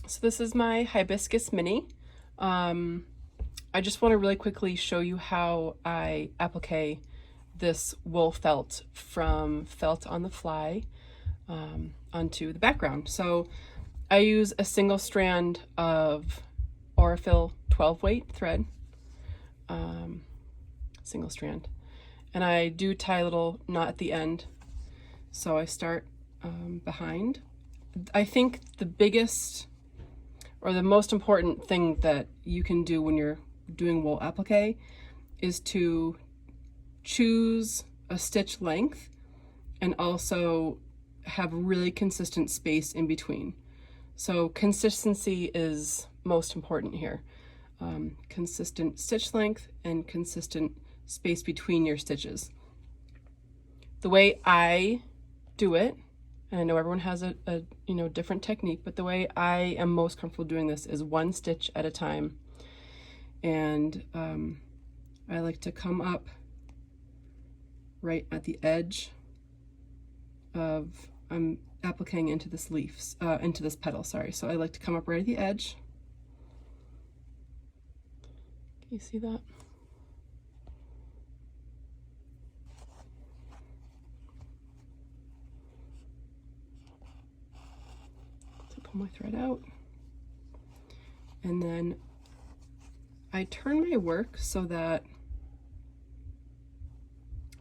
So this is my Hibiscus Mini. I just want to really quickly show you how I applique this wool felt from Felt on the Fly onto the background. So I use a single strand of Aurifil 12 weight thread, single strand, and I do tie a little knot at the end. So I start behind. I think the biggest or the most important thing that you can do when you're doing wool applique is to choose a stitch length and also have really consistent space in between. So consistency is most important here. Consistent stitch length and consistent space between your stitches. The way I do it, and I know everyone has a different technique, but the way I am most comfortable doing this is one stitch at a time. And I like to come up right at the edge of, I'm appliquing into this leaf, into this petal, sorry. So I like to come up right at the edge. Can you see that? Pull my thread out, and then I turn my work so that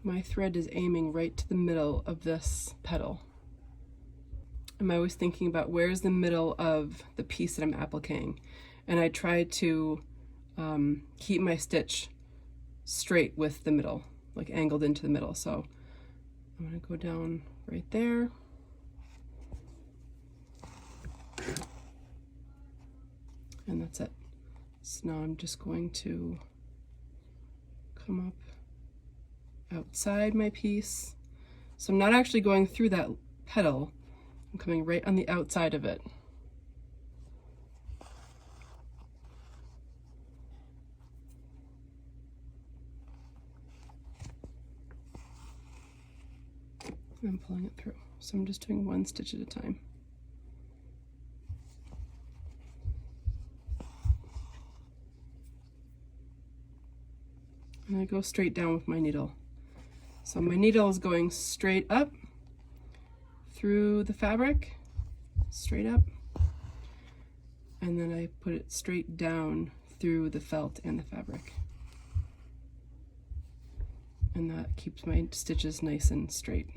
my thread is aiming right to the middle of this petal. I'm always thinking about where's the middle of the piece that I'm appliquing, and I try to keep my stitch straight with the middle, like angled into the middle. So I'm going to go down right there. And that's it. So now I'm just going to come up outside my piece. So I'm not actually going through that petal. I'm coming right on the outside of it. And I'm pulling it through. So I'm just doing one stitch at a time. And I go straight down with my needle. So my needle is going straight up through the fabric, straight up, and then I put it straight down through the felt and the fabric. And that keeps my stitches nice and straight.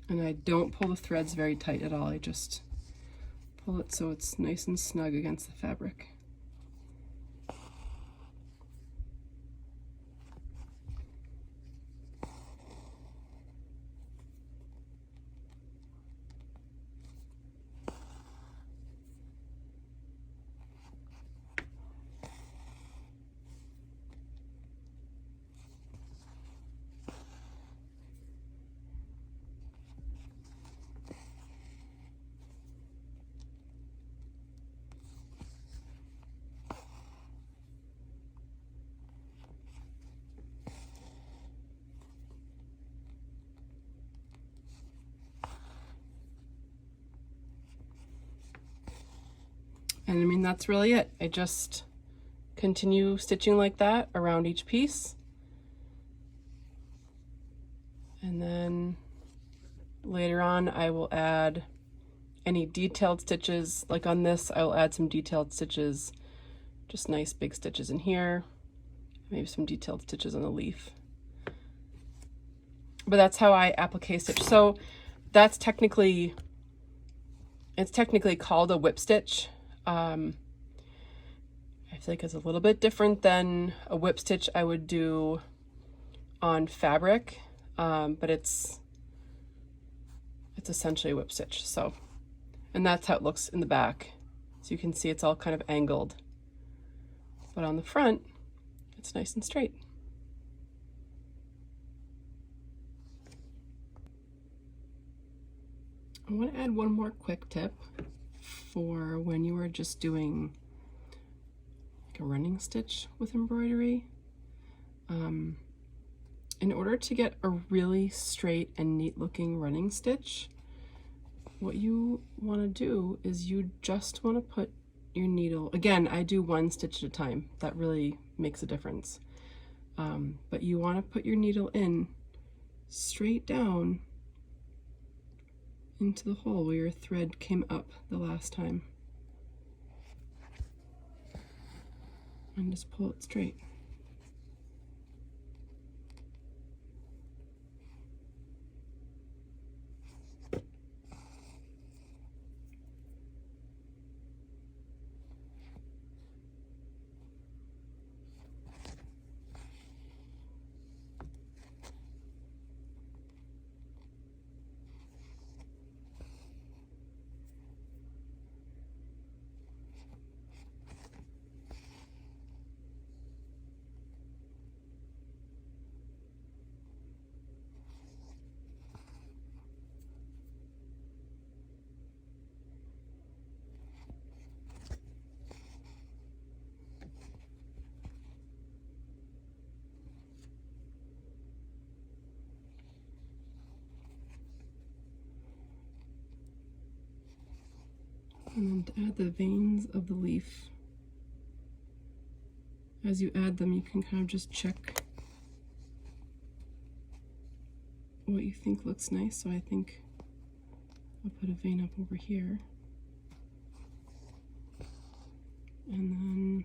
And I don't pull the threads very tight at all. I just pull it so it's nice and snug against the fabric. And I mean, that's really it. I just continue stitching like that around each piece. And then later on, I will add any detailed stitches. Like on this, I will add some detailed stitches, just nice big stitches in here, maybe some detailed stitches on the leaf. But that's how I applique stitch. So that's technically, it's technically called a whip stitch. I feel like it's a little bit different than a whip stitch I would do on fabric, but it's essentially a whip stitch. So, and that's how it looks in the back. So you can see it's all kind of angled, but on the front, it's nice and straight. I want to add one more quick tip. for when you are just doing like a running stitch with embroidery. In order to get a really straight and neat looking running stitch, what you want to do is you just want to put your needle, again, I do one stitch at a time, that really makes a difference, but you want to put your needle in straight down into the hole where your thread came up the last time, and just pull it straight. And then to add the veins of the leaf, as you add them, you can kind of just check what you think looks nice. So I think I'll put a vein up over here, and then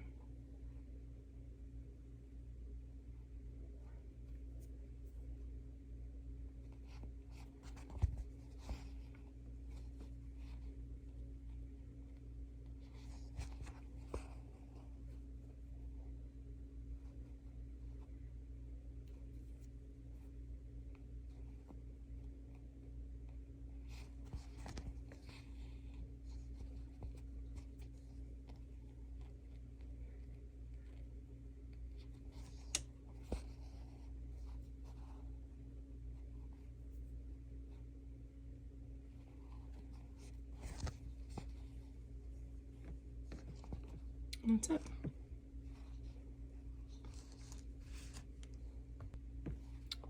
that's it.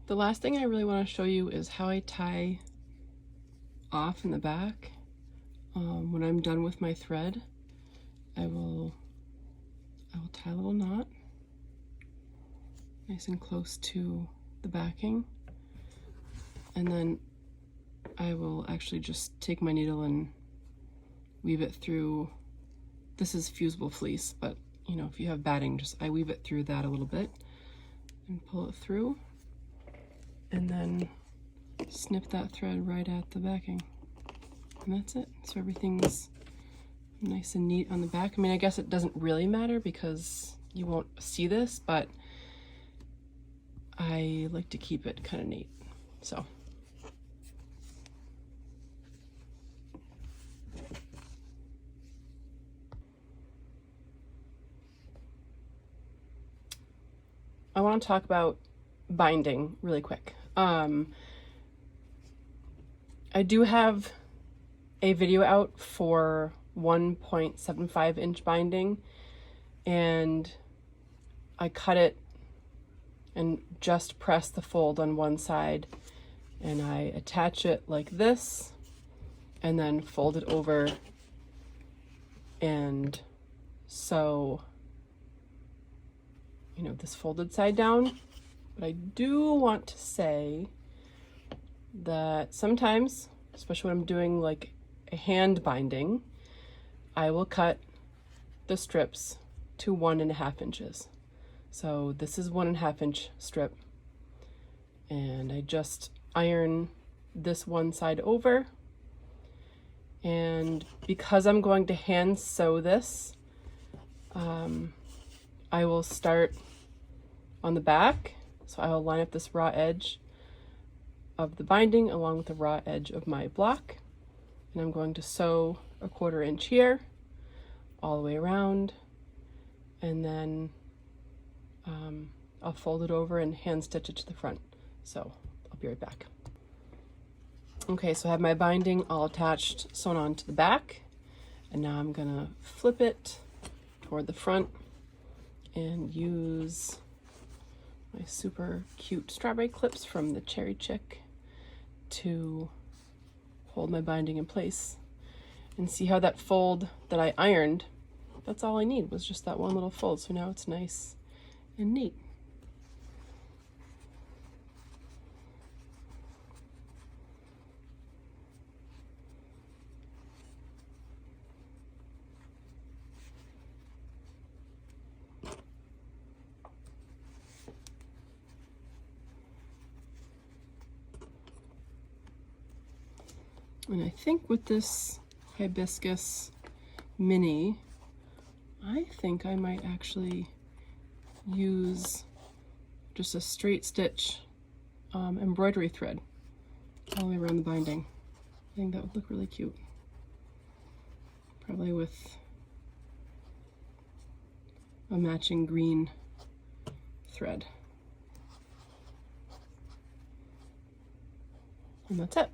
The last thing I really want to show you is how I tie off in the back. When I'm done with my thread, I will tie a little knot nice and close to the backing, and then I will actually just take my needle and weave it through. This is fusible fleece, but you know, if you have batting, I weave it through that a little bit and pull it through, and then snip that thread right at the backing, and that's it. So everything's nice and neat on the back. I mean, I guess it doesn't really matter because you won't see this, but I like to keep it kind of neat. So I want to talk about binding really quick. I do have a video out for 1.75 inch binding, and I cut it and just press the fold on one side, and I attach it like this and then fold it over and sew, you know, this folded side down. But I do want to say that sometimes, especially when I'm doing like a hand binding, I will cut the strips to 1.5 inches. So this is 1.5 inch strip, and I just iron this one side over, and because I'm going to hand sew this, I will start on the back. So I will line up this raw edge of the binding along with the raw edge of my block, and I'm going to sew 1/4 inch here all the way around, and then I'll fold it over and hand stitch it to the front. So I'll be right back. Okay, so I have my binding all attached, sewn on to the back. And now I'm gonna flip it toward the front and use my super cute strawberry clips from the Cherry Chick to hold my binding in place. And see how that fold that I ironed, that's all I need, was just that one little fold. So now it's nice and neat. And I think with this Hibiscus Mini, I think I might actually use just a straight stitch embroidery thread all the way around the binding. I think that would look really cute. Probably with a matching green thread. And that's it.